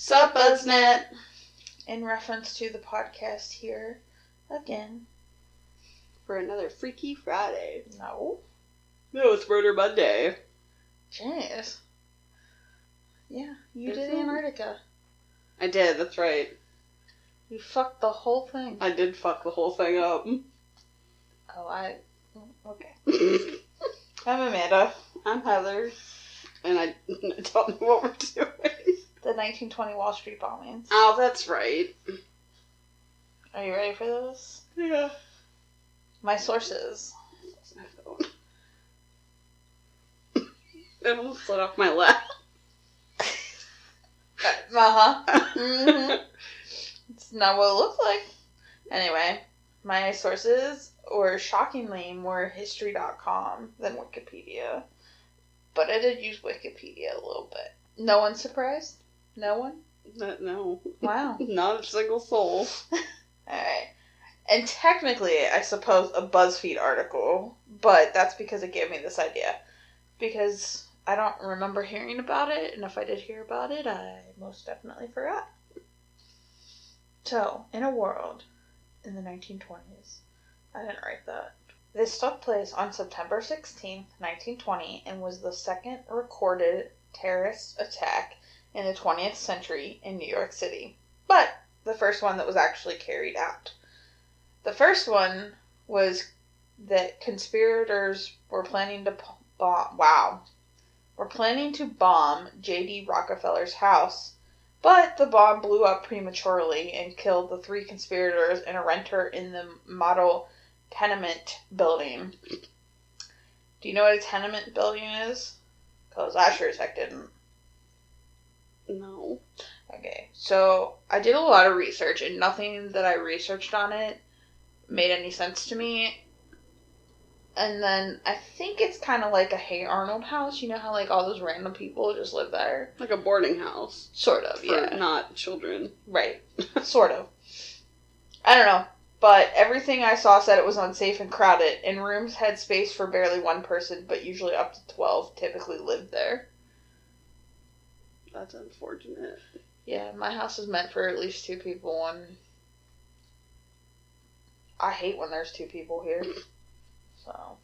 Sup, Buzznet? In reference to the podcast here again. For another Freaky Friday. No, it's Murder Monday. jeez. Yeah, you Is did it? Antarctica. I did, that's right. You fucked the whole thing. I did fuck the whole thing up. Okay. I'm Amanda. I'm Heather. And I don't know what we're doing. The 1920 Wall Street bombings. Oh, that's right. Are you ready for this? Yeah. My sources. That's my phone. It almost slid off my lap. Mm-hmm. It's not what it looks like. Anyway, my sources were shockingly more history.com than Wikipedia. But I did use Wikipedia a little bit. No one surprised? No one? No. Wow. Not a single soul. Alright. And technically, I suppose, a BuzzFeed article, but that's because it gave me this idea. Because I don't remember hearing about it, and if I did hear about it, I most definitely forgot. So, in a world in the 1920s, I didn't write that. This took place on September 16th, 1920, and was the second recorded terrorist attack in the 20th century in New York City. But the first one that was actually carried out. The first one was that conspirators were planning to bomb J.D. Rockefeller's house, but the bomb blew up prematurely and killed the 3 conspirators and a renter in the model tenement building. Do you know what a tenement building is? Because I sure as heck didn't. No. Okay, so I did a lot of research, and nothing that I researched on it made any sense to me. And then I think it's kind of like a Hey Arnold house. You know how like all those random people just live there? Like a boarding house. Sort of, For yeah. not children. Right. Sort of. I don't know. But everything I saw said it was unsafe and crowded, and rooms had space for barely one person, but usually up to 12 typically lived there. That's unfortunate. Yeah, my house is meant for at least 2 people, and I hate when there's 2 people here. So,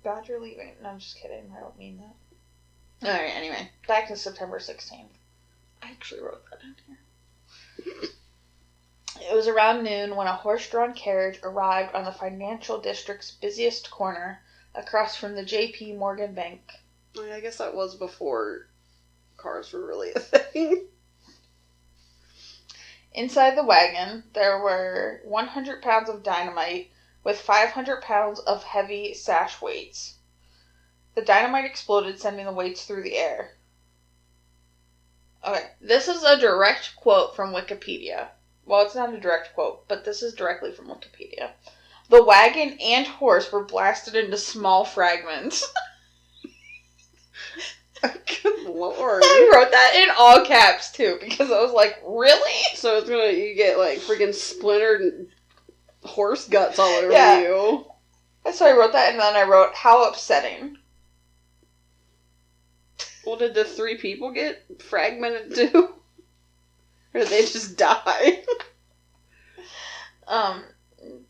glad you're leaving. No, I'm just kidding. I don't mean that. Alright, anyway. Back to September 16th. I actually wrote that in here. It was around noon when a horse-drawn carriage arrived on the financial district's busiest corner, across from the J.P. Morgan Bank. I guess that was before cars were really a thing. Inside the wagon, there were 100 pounds of dynamite with 500 pounds of heavy sash weights. The dynamite exploded, sending the weights through the air. Okay, this is a direct quote from Wikipedia. Well, it's not a direct quote, but this is directly from Wikipedia. The wagon and horse were blasted into small fragments. Good lord. I wrote that in all caps, too, because I was like, really? So it's you get, like, freaking splintered horse guts all over you. So I wrote that, and then I wrote, how upsetting. Well, did the 3 people get fragmented, too? Or did they just die?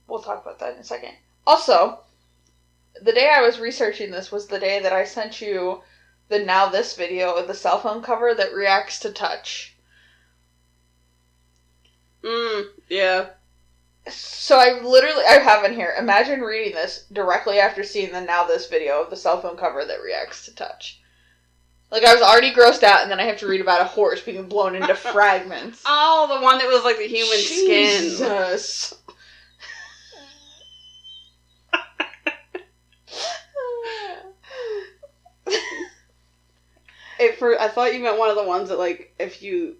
We'll talk about that in a second. Also, the day I was researching this was the day that I sent you the Now This video of the cell phone cover that reacts to touch. Yeah. So I have in here, imagine reading this directly after seeing the Now This video of the cell phone cover that reacts to touch. Like, I was already grossed out, and then I have to read about a horse being blown into fragments. Oh, the one that was like the human skin. Jesus. I thought you meant one of the ones that, like, if you,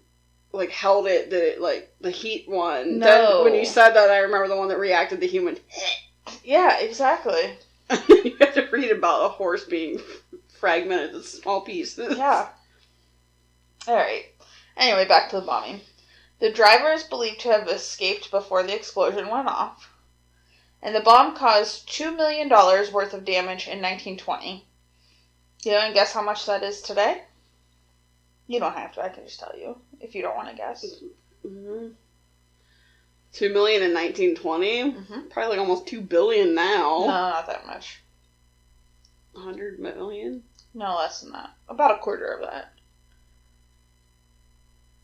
like, held it, that it, like, the heat one. No. Then, when you said that, I remember the one that reacted to human. Yeah, exactly. You have to read about a horse being fragmented into small pieces. Yeah. Alright. Anyway, back to the bombing. The driver is believed to have escaped before the explosion went off. And the bomb caused $2 million worth of damage in 1920. You want to guess how much that is today? You don't have to. I can just tell you if you don't want to guess. Mm-hmm. 2 million in 1920? Mm-hmm. Probably like almost 2 billion now. No, not that much. 100 million? No, less than that. About a quarter of that.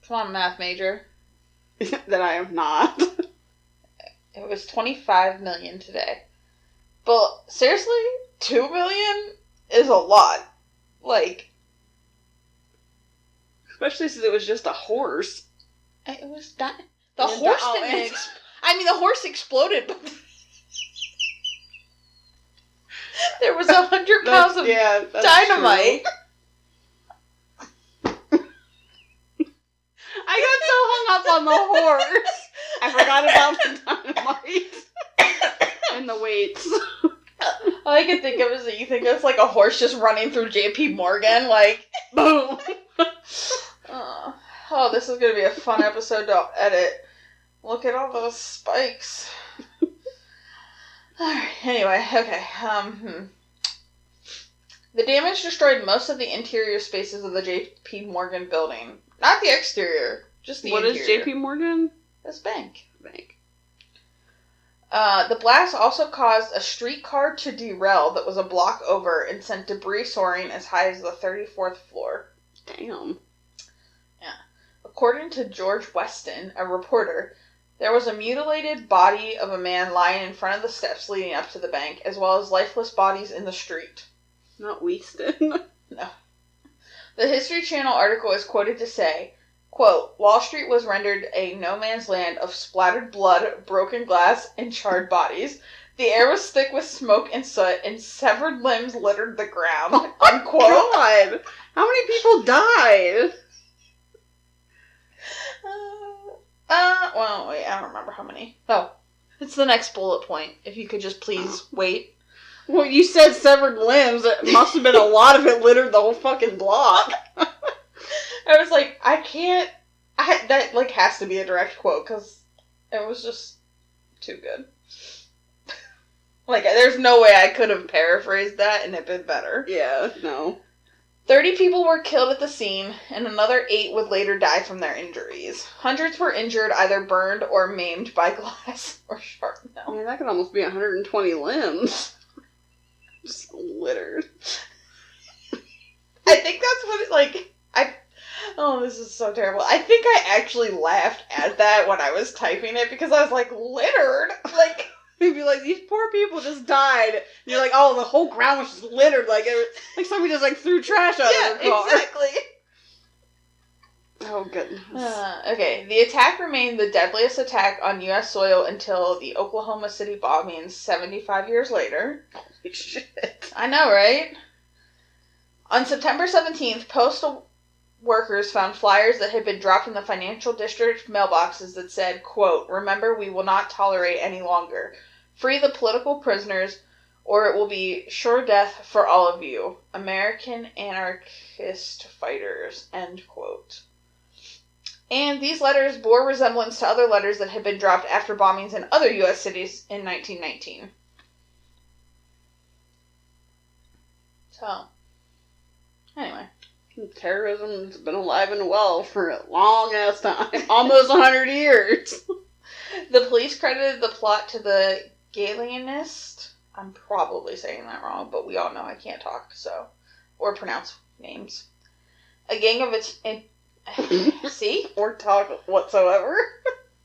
Come on, math major. That I am not. It was 25 million today. But seriously, 2 million is a lot. Like, especially since it was just a horse. it was dying. The horse didn't the horse exploded, but there was 100 pounds of dynamite. I got so hung up on the horse. I forgot about the dynamite and the weights. All I can think of is that you think it's like a horse just running through JP Morgan, like, boom. Oh, this is going to be a fun episode to edit. Look at all those spikes. Alright, anyway, okay. The damage destroyed most of the interior spaces of the JP Morgan building. Not the exterior, just the interior. What is JP Morgan? This bank. Bank. The blast also caused a streetcar to derail that was a block over and sent debris soaring as high as the 34th floor. Damn. Yeah. According to George Weston, a reporter, there was a mutilated body of a man lying in front of the steps leading up to the bank, as well as lifeless bodies in the street. Not Weston. No. The History Channel article is quoted to say, quote, Wall Street was rendered a no-man's land of splattered blood, broken glass, and charred bodies. The air was thick with smoke and soot, and severed limbs littered the ground. Unquote. God! How many people died? Well, wait, I don't remember how many. Oh, it's the next bullet point. If you could just please wait. Well, you said severed limbs. It must have been a lot of it littered the whole fucking block. I was like, that, like, has to be a direct quote, because it was just too good. Like, there's no way I could have paraphrased that and it been better. Yeah, no. 30 people were killed at the scene, and another 8 would later die from their injuries. Hundreds were injured, either burned or maimed by glass or shrapnel. I mean, that could almost be 120 limbs. Just littered. I think that's what it, like, oh, this is so terrible. I think I actually laughed at that when I was typing it, because I was like, littered? Like... You'd be like, these poor people just died. And you're like, oh, the whole ground was just littered. Like somebody just, like, threw trash out of their car. Yeah, exactly. Oh, goodness. Okay, the attack remained the deadliest attack on U.S. soil until the Oklahoma City bombings 75 years later. Holy shit. I know, right? On September 17th, postal workers found flyers that had been dropped in the financial district mailboxes that said, quote, remember, we will not tolerate any longer. Free the political prisoners, or it will be sure death for all of you. American anarchist fighters, end quote. And these letters bore resemblance to other letters that had been dropped after bombings in other U.S. cities in 1919. So, anyway. Terrorism's been alive and well for a long-ass time. Almost 100 years. The police credited the plot to the Galenists. I'm probably saying that wrong, but we all know I can't talk, so... Or pronounce names. A gang of see? Or talk whatsoever.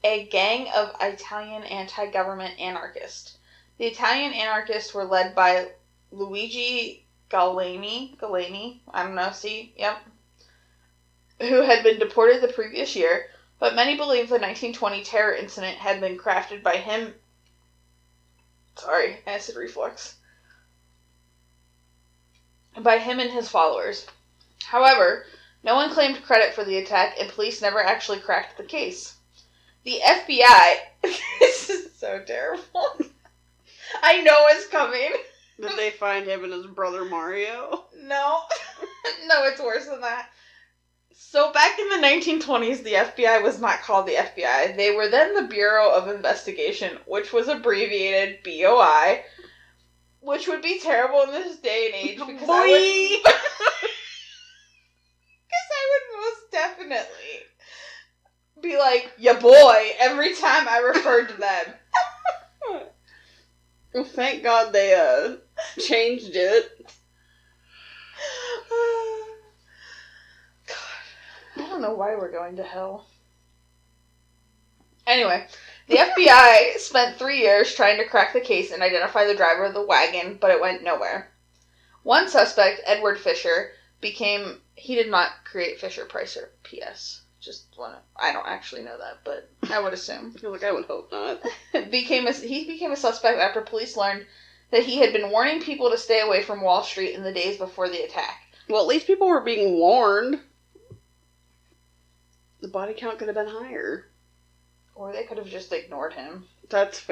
A gang of Italian anti-government anarchists. The Italian anarchists were led by Luigi Galeni, I don't know, see? Yep. Who had been deported the previous year, but many believe the 1920 terror incident had been crafted by him. Sorry, acid reflux. By him and his followers. However, no one claimed credit for the attack, and police never actually cracked the case. The FBI... This is so terrible. I know it's coming. Did they find him and his brother Mario? No. No, it's worse than that. So back in the 1920s, the FBI was not called the FBI. They were then the Bureau of Investigation, which was abbreviated BOI, which would be terrible in this day and age because I would most definitely be like, ya boy, every time I referred to them. Well, thank God they changed it. God, I don't know why we're going to hell. Anyway, the FBI spent 3 years trying to crack the case and identify the driver of the wagon, but it went nowhere. One suspect, Edward Fisher, he did not create Fisher-Price or P.S. I don't actually know that, but I would assume. I would hope not. He became a suspect after police learned that he had been warning people to stay away from Wall Street in the days before the attack. Well, at least people were being warned. The body count could have been higher. Or they could have just ignored him. But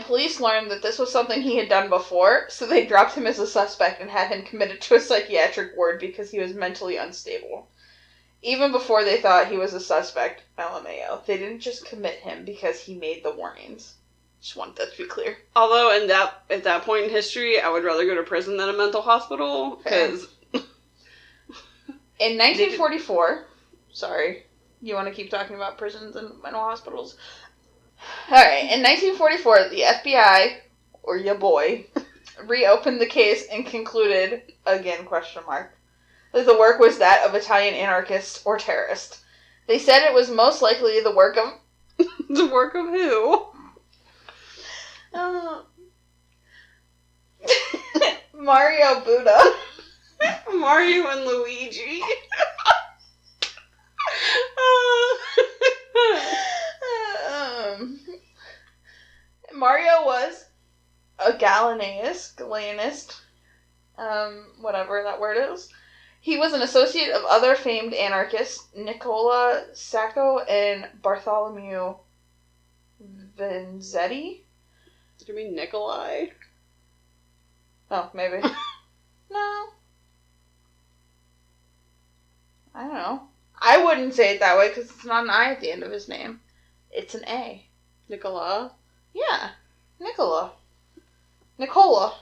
police learned that this was something he had done before, so they dropped him as a suspect and had him committed to a psychiatric ward because he was mentally unstable. Even before they thought he was a suspect, LMAO, they didn't just commit him because he made the warnings. Just want that to be clear. Although at that point in history, I would rather go to prison than a mental hospital, because... In 1944... Sorry. You want to keep talking about prisons and mental hospitals? Alright, in 1944, the FBI, or ya boy, reopened the case and concluded, again, question mark, that the work was that of Italian anarchists or terrorists. They said it was most likely the work of... The work of who? Mario Buddha. Mario and Luigi. Mario was a Galenist, whatever that word is. He was an associate of other famed anarchists, Nicola Sacco and Bartholomew Vanzetti. Do you mean Nikolai? Oh, maybe. No. I don't know. I wouldn't say it that way because it's not an I at the end of his name. It's an A. Nicola? Yeah. Nicola. Nicola.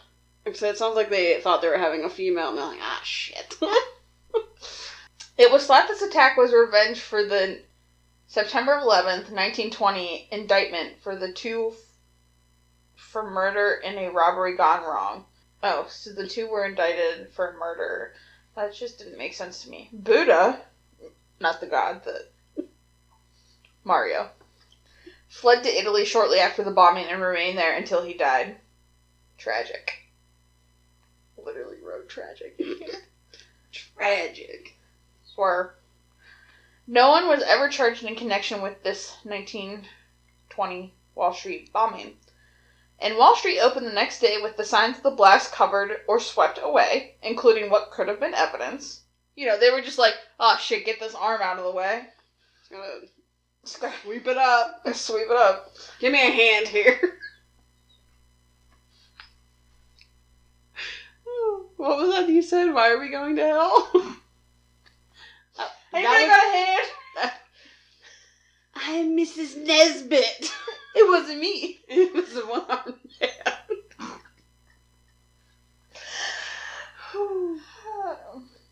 So it sounds like they thought they were having a female and they're like, ah, shit. It was thought this attack was revenge for the September 11th, 1920 indictment for the two for murder in a robbery gone wrong. Oh, so the two were indicted for murder. That just didn't make sense to me. Buddha, not the god, Mario, fled to Italy shortly after the bombing and remained there until he died. Tragic. Literally wrote tragic. Tragic. Swear. No one was ever charged in connection with this 1920 Wall Street bombing. And Wall Street opened the next day with the signs of the blast covered or swept away, including what could have been evidence. You know, they were just like, oh shit, get this arm out of the way. Sweep it up. Sweep it up. Give me a hand here. What was that you said? Why are we going to hell? Anybody got a hand? I'm Mrs. Nesbit. It wasn't me. It was a one-armed man.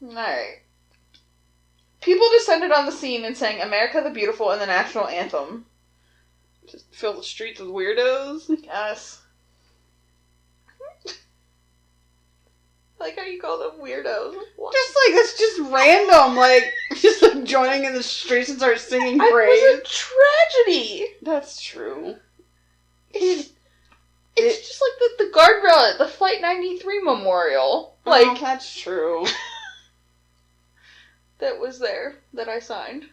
Alright. People descended on the scene and sang America the Beautiful and the national anthem. Just fill the streets with weirdos? Yes. Like how you call them weirdos. What? That's just random, just joining in the streets and start singing praise. It was a tragedy. That's true. It's just like the guardrail at the Flight 93 memorial. That's true. That was there, that I signed.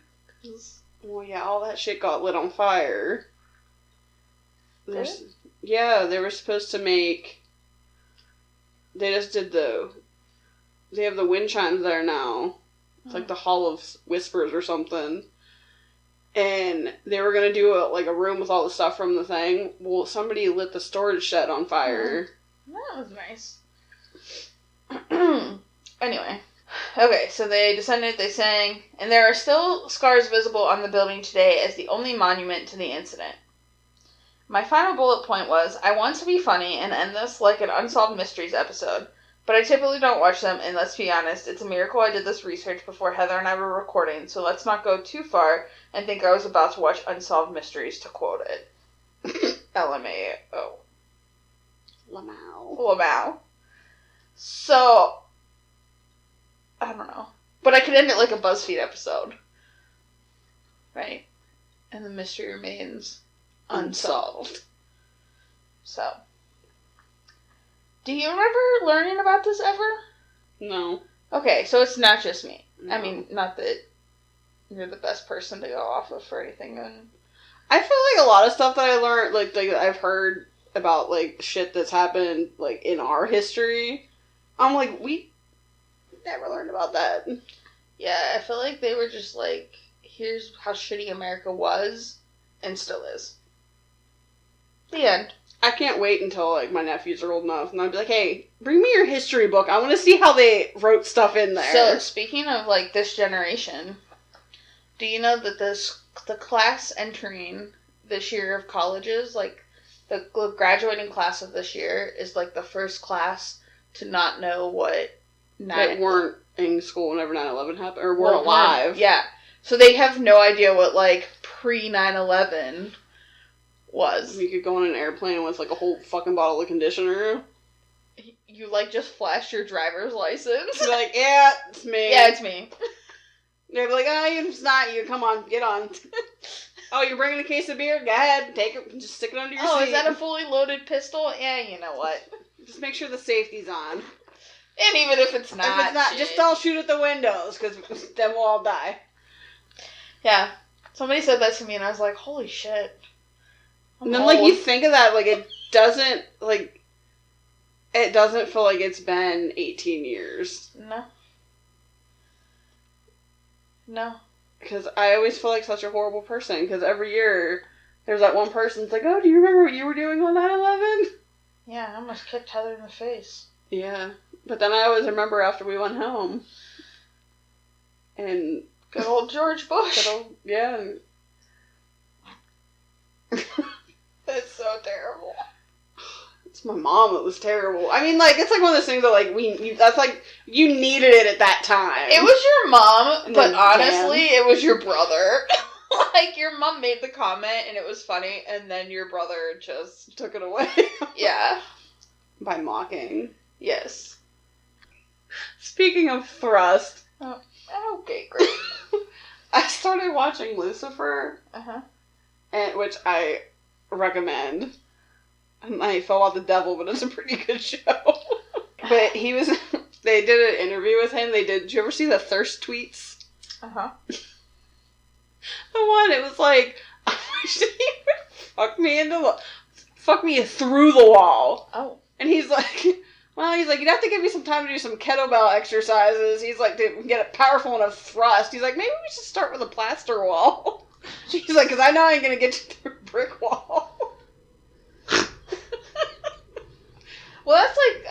Well, yeah, all that shit got lit on fire. Did? Yeah, they were supposed to make... They just did They have the wind chimes there now. It's like the Hall of Whispers or something. And they were going to do a room with all the stuff from the thing. Well, somebody lit the storage shed on fire. That was nice. Anyway. Okay, so they descended, they sang, and there are still scars visible on the building today as the only monument to the incident. My final bullet point was, I want to be funny and end this like an Unsolved Mysteries episode, But I typically don't watch them, and let's be honest, it's a miracle I did this research before Heather and I were recording, so let's not go too far and think I was about to watch Unsolved Mysteries, to quote it. LMAO. Lamau. So, I don't know. But I could end it like a BuzzFeed episode. Right? And the mystery remains unsolved. So. Do you remember learning about this ever? No. Okay, so it's not just me. No. I mean, not that you're the best person to go off of for anything. I feel like a lot of stuff that I learned, like I've heard about, like, shit that's happened, like, in our history. I'm like, we never learned about that. Yeah, I feel like they were just like, here's how shitty America was, and still is. The end. I can't wait until, like, my nephews are old enough, and I'll be like, hey, bring me your history book. I want to see how they wrote stuff in there. So, speaking of, like, this generation, do you know that the class entering this year of colleges, like, the graduating class of this year is, like, the first class to not know what that weren't in school whenever 9/11 happened, or weren't alive. Yeah. So they have no idea what, like, pre-9/11 was. You could go on an airplane with, like, a whole fucking bottle of conditioner. You, like, just flash your driver's license. Be like, yeah, it's me. Yeah, it's me. They'd be like, oh, it's not you. Come on, get on. Oh, you're bringing a case of beer? Go ahead, take it. Just stick it under your seat. Oh, is that a fully loaded pistol? Yeah, you know what. Just make sure the safety's on. And even if it's not, if it's not, just don't shoot at the windows, because then we'll all die. Yeah. Somebody said that to me, and I was like, holy shit. And then, like, you think of that, like, it doesn't feel like it's been 18 years. No. Because I always feel like such a horrible person, because every year there's that one person that's like, oh, do you remember what you were doing on 9/11? Yeah, I almost kicked Heather in the face. Yeah. But then I always remember after we went home. And... Good old George Bush. Yeah. That's so terrible. It's my mom that was terrible. I mean, like, it's like one of those things that, like, that's like, you needed it at that time. It was your mom, And but then, honestly, it was your brother. Like, your mom made the comment, and it was funny, and then your brother just... took it away. Yeah. By mocking. Yes. Speaking of thrust. Okay, great. I started watching Lucifer. Uh-huh. Which I recommend. And I fell out the devil, but it's a pretty good show. But they did an interview with him. Did you ever see the Thirst tweets? Uh-huh. The one, it was like, I wish he would fuck me through the wall. Oh. And he's like, you'd have to give me some time to do some kettlebell exercises. He's like, to get it powerful enough thrust. He's like, maybe we should start with a plaster wall. She's like, because I know I ain't going to get you through a brick wall. Well, that's like,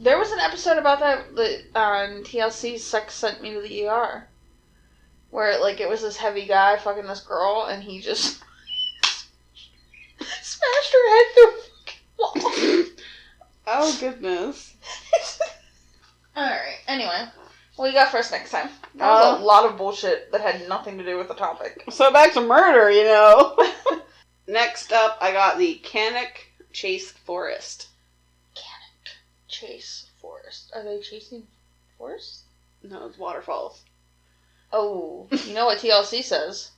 there was an episode about that on TLC, Sex Sent Me to the ER. Where, like, it was this heavy guy fucking this girl, and he just smashed her head through a fucking wall. Oh, goodness. Alright, anyway. What do you got for us next time? That was a lot of bullshit that had nothing to do with the topic. So back to murder, you know. Next up, I got the Cannock Chase Forest. Cannock Chase Forest. Are they chasing forests? No, it's waterfalls. Oh, you know what TLC says.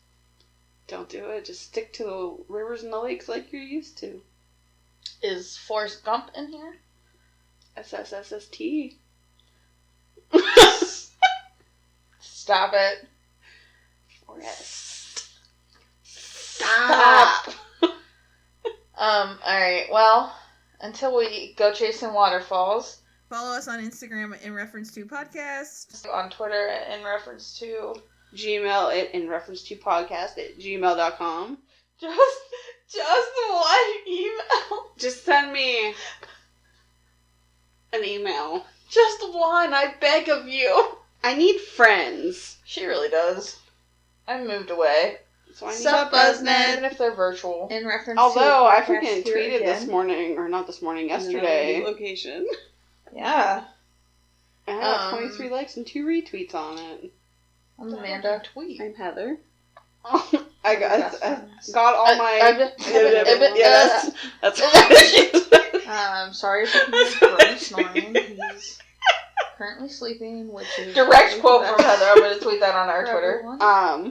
Don't do it. Just stick to the rivers and the lakes like you're used to. Is Forrest Gump in here? SSSST. Stop it. Forest. Stop. Alright, well, until we go chasing waterfalls. Follow us on Instagram at In Reference to Podcast. On Twitter in reference to... Gmail in reference to podcast at gmail.com. Just one email. Just send me an email. Just one, I beg of you. I need friends. She really does. I moved away. So I need Sup, a Buzznet. Even if they're virtual. In reference Although to I freaking tweeted this morning, or not this morning, yesterday. Location. Yeah. I have 23 likes and 2 retweets on it. I'm Amanda. Tweet. I'm Heather. I Best got friends. all my... Yes. Yes, that's what I'm sorry if you can hear Brody snoring. He's currently sleeping, which is... Direct quote from Heather. I'm going to tweet that on our Twitter. I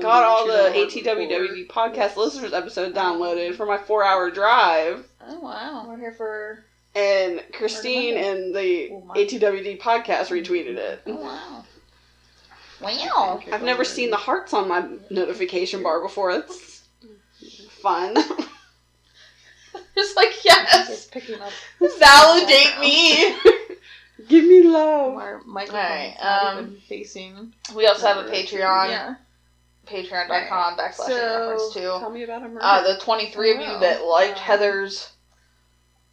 got all the ATWWD podcast listeners episodes downloaded for my 4-hour drive. Oh, wow. We're here for... And Christine and the ATWD podcast retweeted it. Oh, wow. Wow. I've never seen the hearts on my notification bar before. It's fun. Just like, yes. It's picking up. Validate me. Give me love. Our microphone Alright, is not even facing. We also have a Patreon. Yeah. Patreon.com/reference Tell to. me about a murder. The 23 of you that liked Heather's.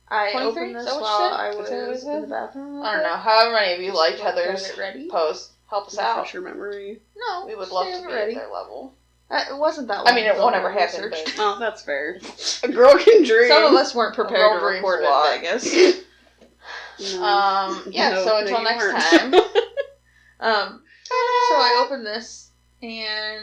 I 23? opened Is this that what while you I said? was Is that what it in said? the bathroom. I don't know. However many of you liked Heather's Get it ready? post. Help us out. Refresh your memory. No. We would love stay to be ready. at their level. It wasn't that long. I mean, it ago won't when ever I happen, researched. but... Oh, that's fair. A girl can dream. Some of us weren't prepared Girl to dreams record a lot. it, I guess. Yeah, No, so until you next weren't. time. So I opened this, and